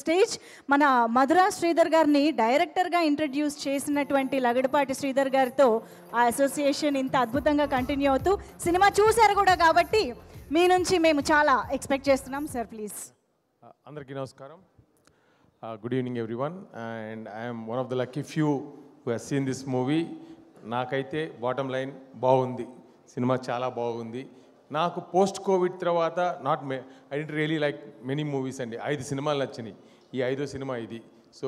Stage మన మధురా శ్రీధర్ గారిని డైరెక్టర్గా ఇంట్రడ్యూస్ చేసినటువంటి లగడపాటి శ్రీధర్ గారితో ఆ అసోసియేషన్ ఇంత అద్భుతంగా కంటిన్యూ అవుతూ సినిమా చూశారు కూడా కాబట్టి మీ నుంచి మేము చాలా ఎక్స్పెక్ట్ చేస్తున్నాం సార్. ప్లీజ్. అందరికీ నమస్కారం. Good evening everyone. And I'm one of the lucky few who has seen this movie. నాకైతే బాటమ్ లైన్ బాగుంది, సినిమా చాలా బాగుంది. నాకు పోస్ట్ కోవిడ్ తర్వాత I didn't really like many movies అండి. 5 సినిమాలు నచ్చినాయి, ఈ 5వ సినిమా ఇది. So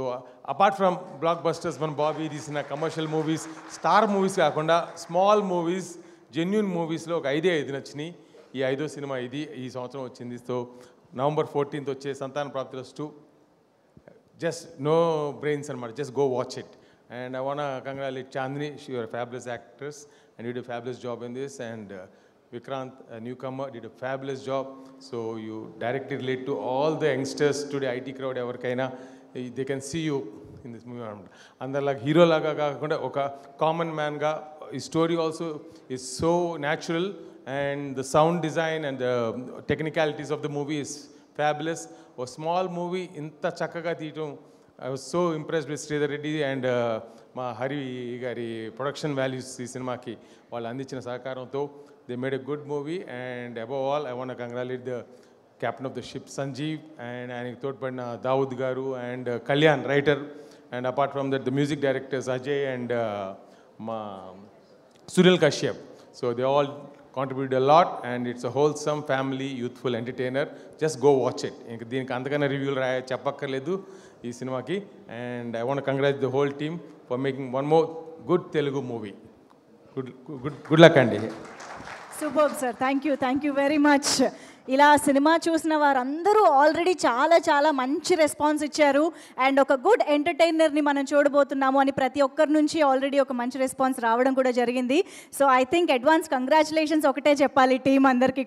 apart from black busters మన బాబీ తీసిన కమర్షియల్ మూవీస్, స్టార్ మూవీస్ కాకుండా స్మాల్ మూవీస్, జెన్యూన్ మూవీస్లో ఒక 5 నచ్చినాయి. ఈ 5వ సినిమా ఇది, ఈ సంవత్సరం వచ్చింది. సో November 14th వచ్చే సంతాన ప్రాప్తి 2 జస్ట్ నో బ్రెయిన్స్ అనమాట, just go watch it. And I want to congratulate Chandni. She was a fabulous actress and did a fabulous job in this. And Vikrant, a newcomer, did a fabulous job. So you directly relate to all the youngsters today, IT crowd, everkaina. They can see you in this movie. Andarlaga hero laga kaakunda oka common man ga. His story also is so natural, and the sound design and the technicalities of the movie is fabulous. A small movie inta chakkaga teetam. I was so impressed with Sridhar Reddy and మా హరి గారి production values ఈ సినిమాకి వాళ్ళు అందించిన సహకారంతో they made a good movie. And above all I want to congratulate the captain of the ship Sanjeev and ఆయనకి తోడ్పడిన Dawood garu and Kalyan writer. And apart from that the music directors Ajay and మా Sunil Kashyap. So they all contributed a lot, and it's a wholesome family youthful entertainer. Just go watch it. ఇంక దీనికి అంతకన్నా రివ్యూలు చెప్పక్కర్లేదు ఈ సినిమాకి. And I want congratulate the whole team for making one more good Telugu movie. Good luck అండి. Super sir, thank you very much. ఇలా సినిమా చూసిన వారందరూ ఆల్రెడీ చాలా మంచి రెస్పాన్స్ ఇచ్చారు. అండ్ ఒక గుడ్ ఎంటర్టైనర్ని మనం చూడబోతున్నాము అని ప్రతి ఒక్కరి నుంచి ఆల్రెడీ ఒక మంచి రెస్పాన్స్ రావడం కూడా జరిగింది. So I think advance congratulations ఒకటే చెప్పాలి టీం అందరికీ.